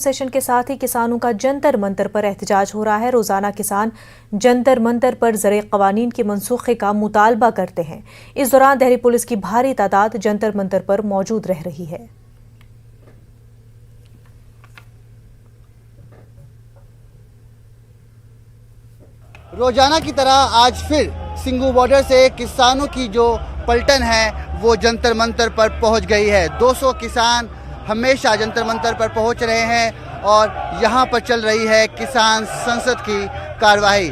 Session के साथ ही किसानों का जंतर मंतर पर एहतजाज हो रहा है। रोजाना किसान जंतर मंतर पर ज़रे क़वानीन के मनसूखे का मुतालबा करते हैं। इस दौरान दिल्ली पुलिस की भारी तादाद जंतर मंतर पर मौजूद रह रही है। रोजाना की तरह आज फिर सिंघू बॉर्डर से किसानों की जो पलटन है वो जंतर मंतर पर पहुंच गई है। 200 किसान हमेशा जंतर मंतर पर पहुंच रहे हैं और यहां पर चल रही है किसान संसद की कार्यवाही।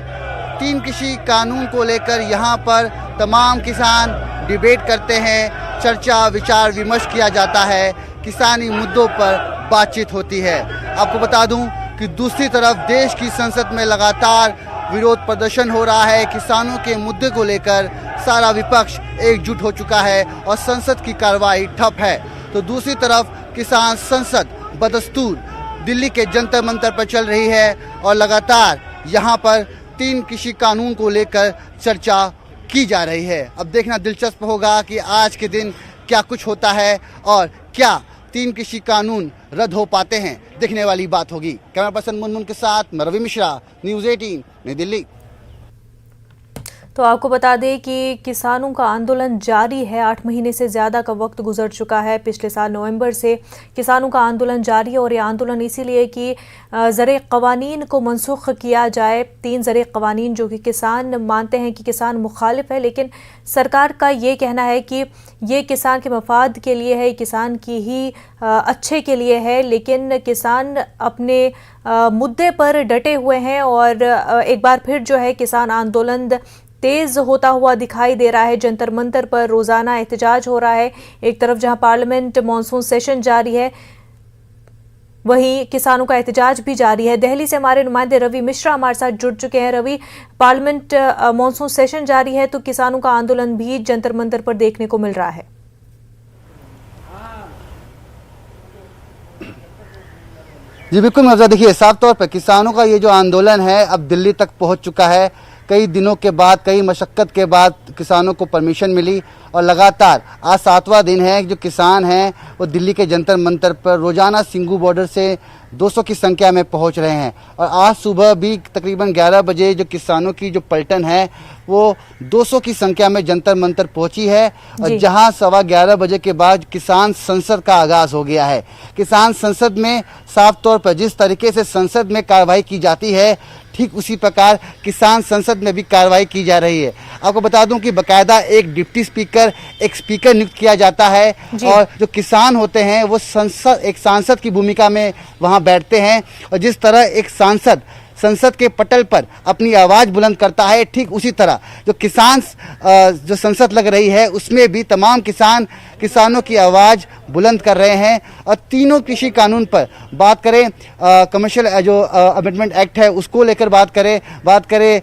3 कृषि कानून को लेकर यहां पर तमाम किसान डिबेट करते हैं, चर्चा विचार विमर्श किया जाता है, किसानी मुद्दों पर बातचीत होती है। आपको बता दूं कि दूसरी तरफ देश की संसद में लगातार विरोध प्रदर्शन हो रहा है। किसानों के मुद्दे को लेकर सारा विपक्ष एकजुट हो चुका है और संसद की कार्रवाई ठप है। तो दूसरी तरफ किसान संसद बदस्तूर दिल्ली के जंतर मंतर पर चल रही है और लगातार यहां पर 3 कृषि कानून को लेकर चर्चा की जा रही है। अब देखना दिलचस्प होगा कि आज के दिन क्या कुछ होता है और क्या 3 कृषि कानून रद्द हो पाते हैं, देखने वाली बात होगी। कैमरा पर्सन मुनमुन के साथ मैं रवि मिश्रा, न्यूज़ 18 नई दिल्ली। तो आपको बता दें कि किसानों का आंदोलन जारी है। 8 महीने से ज़्यादा का वक्त गुजर चुका है। पिछले साल नवंबर से किसानों का आंदोलन जारी है और ये आंदोलन इसीलिए कि ज़रे क़वानीन को मनसूख किया जाए। 3 ज़रे क़वानीन जो कि किसान मानते हैं कि किसान मुखालिफ है, लेकिन सरकार का ये कहना है कि ये किसान के मफाद के लिए है, किसान की ही अच्छे के लिए है। लेकिन किसान अपने मुद्दे पर डटे हुए हैं और एक बार फिर जो है किसान आंदोलन तेज होता हुआ दिखाई दे रहा है। जंतर मंतर पर रोजाना एहतजाज हो रहा है। एक तरफ जहां पार्लियामेंट मॉनसून सेशन जारी है, वहीं किसानों का एहतजाज भी जारी है। दिल्ली से हमारे नुमाइंदे रवि मिश्रा हमारे साथ जुड़ चुके हैं। रवि, पार्लियामेंट मॉनसून सेशन जारी है तो किसानों का आंदोलन भी जंतर मंतर पर देखने को मिल रहा है। जी बिल्कुल मर्जा, देखिए साफ तौर पर किसानों का ये जो आंदोलन है अब दिल्ली तक पहुंच चुका है। कई दिनों के बाद, कई मशक्क़त के बाद किसानों को परमिशन मिली और लगातार आज 7वां दिन है जो किसान हैं वो दिल्ली के जंतर मंतर पर रोज़ाना सिंघू बॉर्डर से 200 की संख्या में पहुंच रहे हैं। और आज सुबह भी तकरीबन 11 बजे जो किसानों की जो पलटन है वो 200 की संख्या में जंतर मंतर पहुंची है और जहां 11:15 बजे के बाद किसान संसद का आगाज़ हो गया है। किसान संसद में साफ तौर पर जिस तरीके से संसद में कार्रवाई की जाती है, ठीक उसी प्रकार किसान संसद में भी कार्रवाई की जा रही है। आपको बता दूं कि बाकायदा एक डिप्टी स्पीकर, एक स्पीकर नियुक्त किया जाता है और जो किसान होते हैं वो एक सांसद की भूमिका में वहां बैठते हैं और जिस तरह एक सांसद संसद के पटल पर अपनी आवाज़ बुलंद करता है, ठीक उसी तरह जो किसान जो संसद लग रही है उसमें भी तमाम किसानों की आवाज़ बुलंद कर रहे हैं। और तीनों कृषि कानून पर बात करें, कमर्शियल जो अमेंडमेंट एक्ट है उसको लेकर बात करें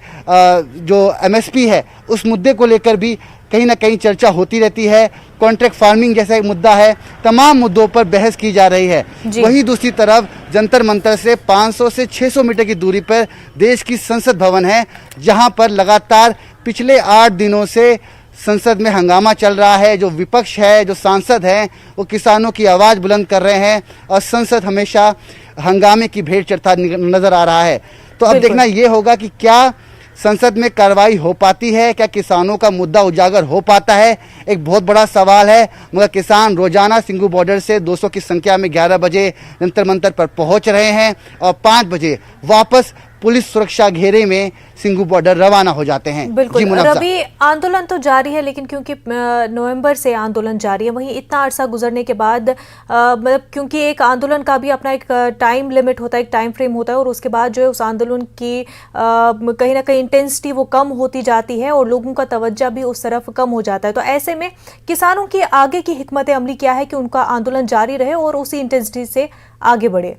जो MSP है उस मुद्दे को लेकर भी कहीं ना कहीं चर्चा होती रहती है। कॉन्ट्रैक्ट फार्मिंग जैसा एक मुद्दा है, तमाम मुद्दों पर बहस की जा रही है। वहीं दूसरी तरफ जंतर मंतर से 500 से 600 मीटर की दूरी पर देश की संसद भवन है, जहां पर लगातार पिछले 8 दिनों से संसद में हंगामा चल रहा है। जो विपक्ष है, जो सांसद हैं, वो किसानों की आवाज़ बुलंद कर रहे हैं और संसद हमेशा हंगामे की भेंट चढ़ता नजर आ रहा है। तो अब देखना ये होगा कि क्या संसद में कार्रवाई हो पाती है, क्या किसानों का मुद्दा उजागर हो पाता है, एक बहुत बड़ा सवाल है। मगर किसान रोजाना सिंघू बॉर्डर से 200 की संख्या में 11 बजे जंतर मंतर पर पहुंच रहे हैं और 5 बजे वापस पुलिस सुरक्षा घेरे में सिंघू बॉर्डर रवाना हो जाते हैं। बिल्कुल रवि, आंदोलन तो जारी है लेकिन क्योंकि नवंबर से आंदोलन जारी है, वहीं इतना अरसा गुजरने के बाद मतलब क्योंकि एक आंदोलन का भी अपना एक टाइम लिमिट होता है, एक टाइम फ्रेम होता है और उसके बाद जो है उस आंदोलन की कहीं ना कहीं इंटेंसिटी वो कम होती जाती है और लोगों का तवज्जो भी उस तरफ कम हो जाता है। तो ऐसे में किसानों की आगे की हिकमत अमली क्या है कि उनका आंदोलन जारी रहे और उसी इंटेंसिटी से आगे बढ़े?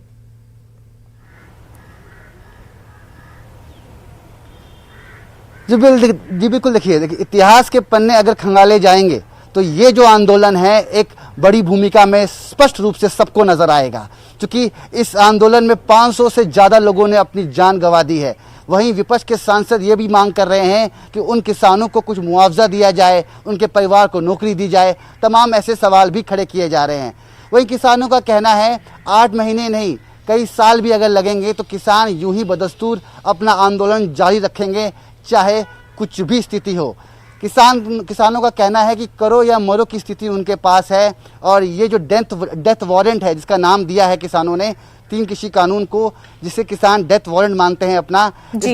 जी बिल्कुल, देखिए इतिहास के पन्ने अगर खंगाले जाएंगे तो ये जो आंदोलन है एक बड़ी भूमिका में स्पष्ट रूप से सबको नजर आएगा, क्योंकि इस आंदोलन में 500 से ज़्यादा लोगों ने अपनी जान गंवा दी है। वहीं विपक्ष के सांसद ये भी मांग कर रहे हैं कि उन किसानों को कुछ मुआवजा दिया जाए, उनके परिवार को नौकरी दी जाए। तमाम ऐसे सवाल भी खड़े किए जा रहे हैं। वहीं किसानों का कहना है 8 महीने नहीं कई साल भी अगर लगेंगे तो किसान यूं ही बदस्तूर अपना आंदोलन जारी रखेंगे, चाहे कुछ भी स्थिति हो। किसानों का कहना है कि करो या मरो की स्थिति उनके पास है। और ये जो डेथ वारंट है, जिसका नाम दिया है किसानों ने 3 कृषि कानून को, जिसे किसान डेथ वारंट मानते हैं अपना, इस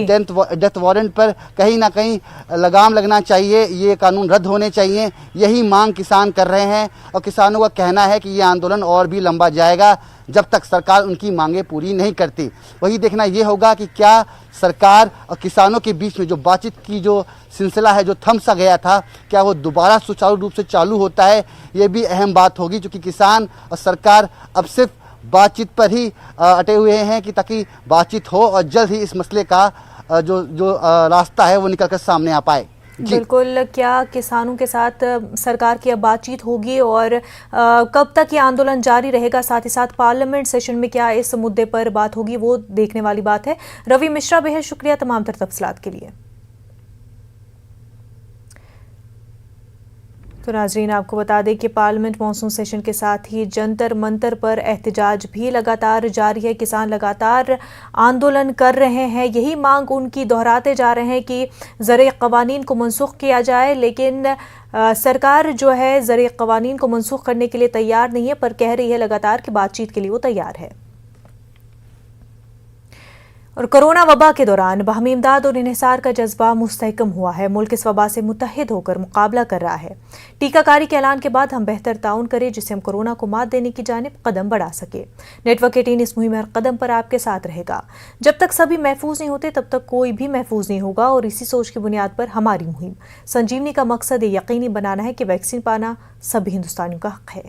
डेथ वारंट पर कहीं ना कहीं लगाम लगना चाहिए, ये कानून रद्द होने चाहिए, यही मांग किसान कर रहे हैं। और किसानों का कहना है कि ये आंदोलन और भी लंबा जाएगा जब तक सरकार उनकी मांगें पूरी नहीं करती। वही देखना ये होगा कि क्या सरकार और किसानों के बीच में जो बातचीत की जो सिलसिला है, जो थम सा गया था, क्या वो दोबारा सुचारू रूप से चालू होता है। ये भी अहम बात होगी, क्योंकि किसान और सरकार अब सिर्फ बातचीत पर ही अटे हुए हैं कि ताकि बातचीत हो और जल्द ही इस मसले का जो रास्ता है वो निकल कर सामने आ पाए। बिल्कुल, क्या किसानों के साथ सरकार की अब बातचीत होगी और कब तक ये आंदोलन जारी रहेगा, साथ ही साथ पार्लियामेंट सेशन में क्या इस मुद्दे पर बात होगी, वो देखने वाली बात है। रवि मिश्रा, बेहद शुक्रिया तमाम तर तफसीलात के लिए। तो नाजरीन, आपको बता दें कि पार्लियामेंट मॉनसून सेशन के साथ ही जंतर मंतर पर एहतजाज भी लगातार जारी है। किसान लगातार आंदोलन कर रहे हैं, यही मांग उनकी दोहराते जा रहे हैं कि ज़रिए क़वानीन को मनसूख किया जाए, लेकिन सरकार जो है ज़रिए क़वानीन को मनसूख करने के लिए तैयार नहीं है, पर कह रही है लगातार कि बातचीत के लिए वो तैयार है। और कोरोना वबा के दौरान बाहमी इमदाद और इन्हिसार का जज्बा मुस्तहकम हुआ है। मुल्क इस वबा से मुत्तहिद होकर मुकाबला कर रहा है। टीकाकारी के ऐलान के बाद हम बेहतर ताउन करें, जिससे हम कोरोना को मात देने की जानिब कदम बढ़ा सके। नेटवर्क 18 इस मुहिम हर कदम पर आपके साथ रहेगा। जब तक सभी महफूज नहीं होते तब तक कोई भी महफूज नहीं होगा, और इसी सोच की बुनियाद पर हमारी मुहिम संजीवनी का मकसद ये यकीनी बनाना है कि वैक्सीन पाना सभी हिंदुस्तानियों का हक है।